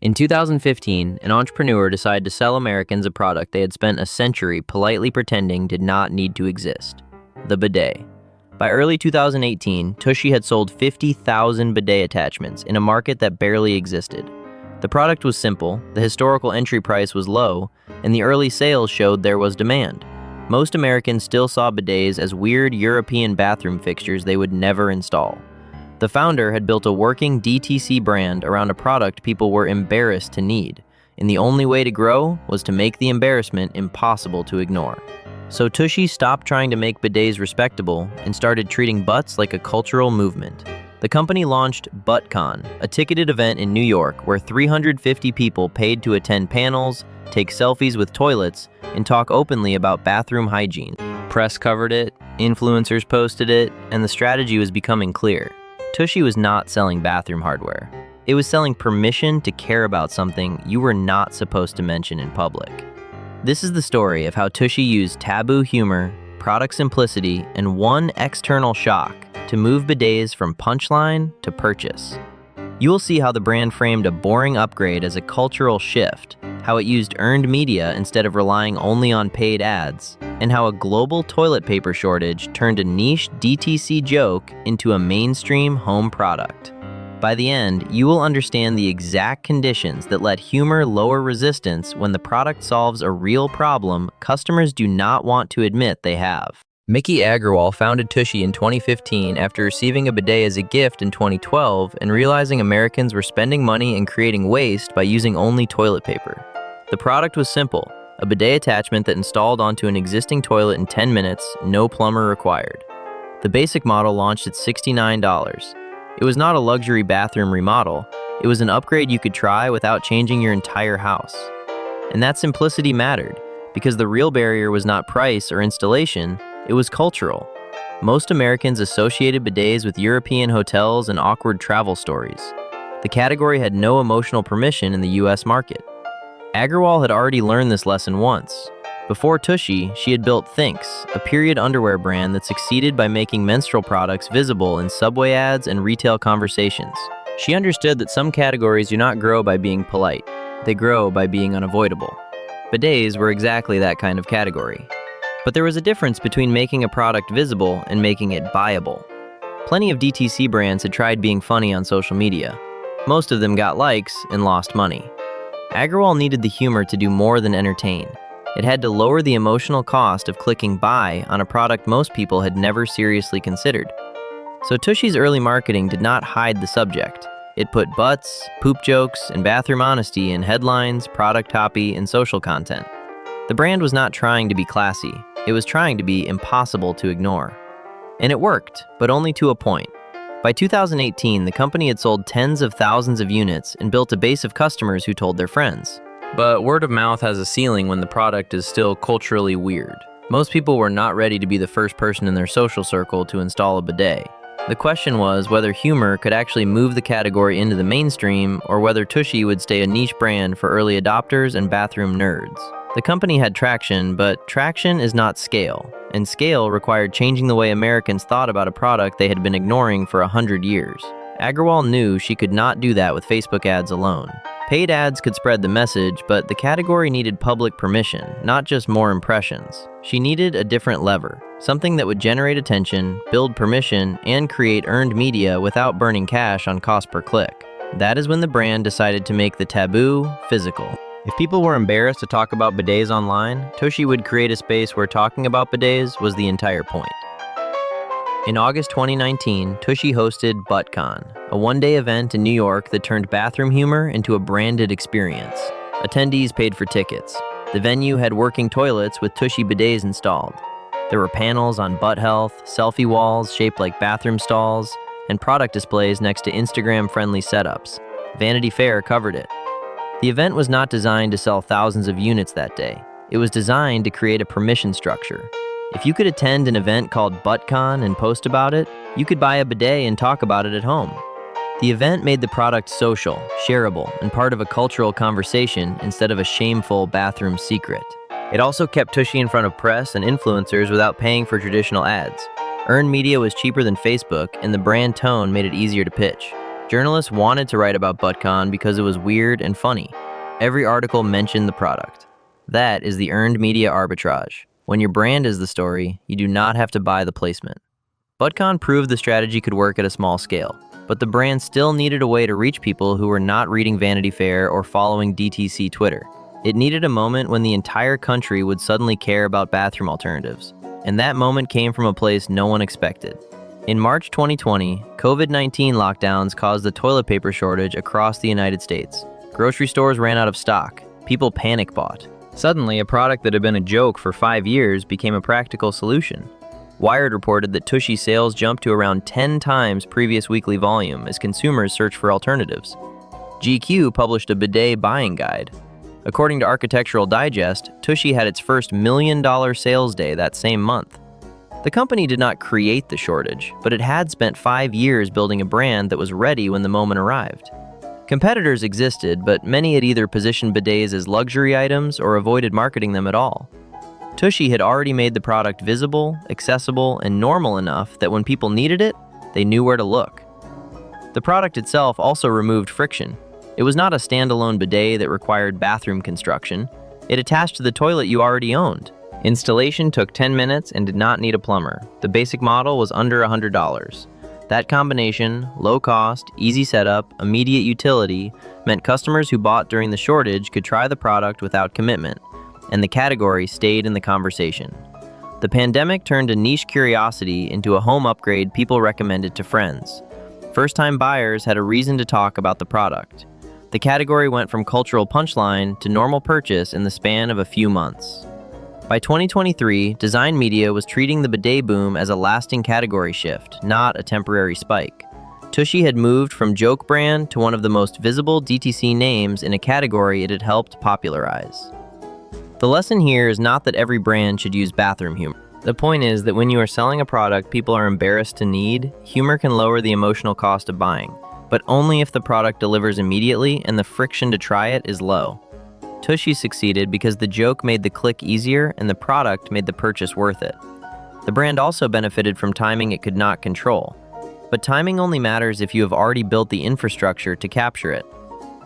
In 2015, an entrepreneur decided to sell Americans a product they had spent a century politely pretending did not need to exist: the bidet. By early 2018, Tushy had sold 50,000 bidet attachments in a market that barely existed. The product was simple, the historical entry price was low, and the early sales showed there was demand. Most Americans still saw bidets as weird European bathroom fixtures they would never install. The founder had built a working DTC brand around a product people were embarrassed to need, and the only way to grow was to make the embarrassment impossible to ignore. So Tushy stopped trying to make bidets respectable and started treating butts like a cultural movement. The company launched ButtCon, a ticketed event in New York where 350 people paid to attend panels, take selfies with toilets, and talk openly about bathroom hygiene. Press covered it, influencers posted it, and the strategy was becoming clear. Tushy was not selling bathroom hardware. It was selling permission to care about something you were not supposed to mention in public. This is the story of how Tushy used taboo humor, product simplicity, and one external shock to move bidets from punchline to purchase. You will see how the brand framed a boring upgrade as a cultural shift, how it used earned media instead of relying only on paid ads, and how a global toilet paper shortage turned a niche DTC joke into a mainstream home product. By the end, you will understand the exact conditions that let humor lower resistance when the product solves a real problem customers do not want to admit they have. Miki Agrawal founded Tushy in 2015 after receiving a bidet as a gift in 2012 and realizing Americans were spending money and creating waste by using only toilet paper. The product was simple, a bidet attachment that installed onto an existing toilet in 10 minutes, no plumber required. The basic model launched at $69. It was not a luxury bathroom remodel, it was an upgrade you could try without changing your entire house. And that simplicity mattered, because the real barrier was not price or installation, it was cultural. Most Americans associated bidets with European hotels and awkward travel stories. The category had no emotional permission in the US market. Agrawal had already learned this lesson once. Before Tushy, she had built Thinx, a period underwear brand that succeeded by making menstrual products visible in subway ads and retail conversations. She understood that some categories do not grow by being polite. They grow by being unavoidable. Bidets were exactly that kind of category. But there was a difference between making a product visible and making it buyable. Plenty of DTC brands had tried being funny on social media. Most of them got likes and lost money. Agrawal needed the humor to do more than entertain. It had to lower the emotional cost of clicking buy on a product most people had never seriously considered. So Tushy's early marketing did not hide the subject. It put butts, poop jokes, and bathroom honesty in headlines, product copy, and social content. The brand was not trying to be classy. It was trying to be impossible to ignore. And it worked, but only to a point. By 2018, the company had sold tens of thousands of units and built a base of customers who told their friends. But word of mouth has a ceiling when the product is still culturally weird. Most people were not ready to be the first person in their social circle to install a bidet. The question was whether humor could actually move the category into the mainstream or whether Tushy would stay a niche brand for early adopters and bathroom nerds. The company had traction, but traction is not scale, and scale required changing the way Americans thought about a product they had been ignoring for 100 years. Agrawal knew she could not do that with Facebook ads alone. Paid ads could spread the message, but the category needed public permission, not just more impressions. She needed a different lever, something that would generate attention, build permission, and create earned media without burning cash on cost per click. That is when the brand decided to make the taboo physical. If people were embarrassed to talk about bidets online, Tushy would create a space where talking about bidets was the entire point. In August 2019, Tushy hosted ButtCon, a one-day event in New York that turned bathroom humor into a branded experience. Attendees paid for tickets. The venue had working toilets with Tushy bidets installed. There were panels on butt health, selfie walls shaped like bathroom stalls, and product displays next to Instagram-friendly setups. Vanity Fair covered it. The event was not designed to sell thousands of units that day. It was designed to create a permission structure. If you could attend an event called ButtCon and post about it, you could buy a bidet and talk about it at home. The event made the product social, shareable, and part of a cultural conversation instead of a shameful bathroom secret. It also kept Tushy in front of press and influencers without paying for traditional ads. Earned media was cheaper than Facebook, and the brand tone made it easier to pitch. Journalists wanted to write about ButtCon because it was weird and funny. Every article mentioned the product. That is the earned media arbitrage. When your brand is the story, you do not have to buy the placement. ButtCon proved the strategy could work at a small scale, but the brand still needed a way to reach people who were not reading Vanity Fair or following DTC Twitter. It needed a moment when the entire country would suddenly care about bathroom alternatives, and that moment came from a place no one expected. In March 2020, COVID-19 lockdowns caused a toilet paper shortage across the United States. Grocery stores ran out of stock. People panic bought. Suddenly, a product that had been a joke for 5 years became a practical solution. Wired reported that Tushy sales jumped to around 10 times previous weekly volume as consumers searched for alternatives. GQ published a bidet buying guide. According to Architectural Digest, Tushy had its first $1 million sales day that same month. The company did not create the shortage, but it had spent 5 years building a brand that was ready when the moment arrived. Competitors existed, but many had either positioned bidets as luxury items or avoided marketing them at all. Tushy had already made the product visible, accessible, and normal enough that when people needed it, they knew where to look. The product itself also removed friction. It was not a standalone bidet that required bathroom construction. It attached to the toilet you already owned. Installation took 10 minutes and did not need a plumber. The basic model was under $100. That combination, low cost, easy setup, immediate utility, meant customers who bought during the shortage could try the product without commitment, and the category stayed in the conversation. The pandemic turned a niche curiosity into a home upgrade people recommended to friends. First-time buyers had a reason to talk about the product. The category went from cultural punchline to normal purchase in the span of a few months. By 2023, design media was treating the bidet boom as a lasting category shift, not a temporary spike. Tushy had moved from joke brand to one of the most visible DTC names in a category it had helped popularize. The lesson here is not that every brand should use bathroom humor. The point is that when you are selling a product people are embarrassed to need, humor can lower the emotional cost of buying, but only if the product delivers immediately and the friction to try it is low. Tushy succeeded because the joke made the click easier and the product made the purchase worth it. The brand also benefited from timing it could not control. But timing only matters if you have already built the infrastructure to capture it.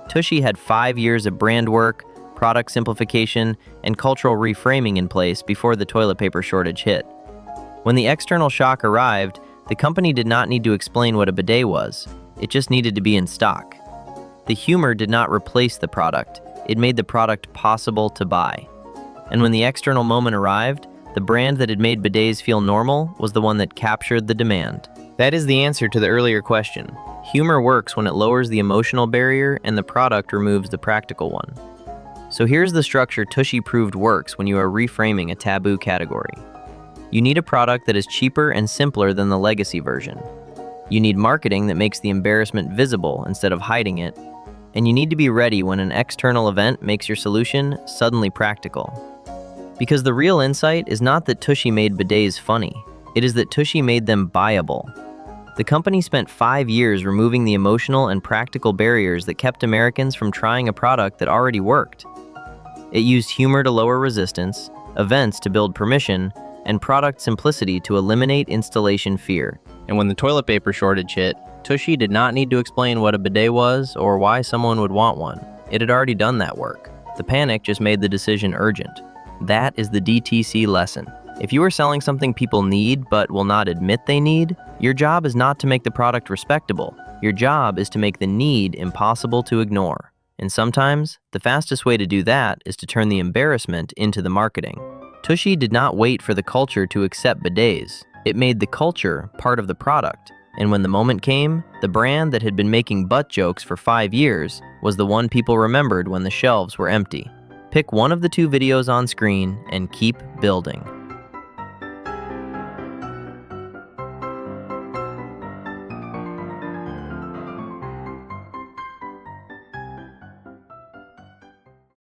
Tushy had 5 years of brand work, product simplification, and cultural reframing in place before the toilet paper shortage hit. When the external shock arrived, the company did not need to explain what a bidet was. It just needed to be in stock. The humor did not replace the product. It made the product possible to buy. And when the external moment arrived, the brand that had made bidets feel normal was the one that captured the demand. That is the answer to the earlier question. Humor works when it lowers the emotional barrier and the product removes the practical one. So here's the structure Tushy proved works when you are reframing a taboo category. You need a product that is cheaper and simpler than the legacy version. You need marketing that makes the embarrassment visible instead of hiding it. And you need to be ready when an external event makes your solution suddenly practical. Because the real insight is not that Tushy made bidets funny. It is that Tushy made them buyable. The company spent 5 years removing the emotional and practical barriers that kept Americans from trying a product that already worked. It used humor to lower resistance, events to build permission, and product simplicity to eliminate installation fear. And when the toilet paper shortage hit, Tushy did not need to explain what a bidet was or why someone would want one. It had already done that work. The panic just made the decision urgent. That is the DTC lesson. If you are selling something people need but will not admit they need, your job is not to make the product respectable. Your job is to make the need impossible to ignore. And sometimes, the fastest way to do that is to turn the embarrassment into the marketing. Tushy did not wait for the culture to accept bidets. It made the culture part of the product. And when the moment came, the brand that had been making butt jokes for 5 years was the one people remembered when the shelves were empty. Pick one of the 2 videos on screen and keep building.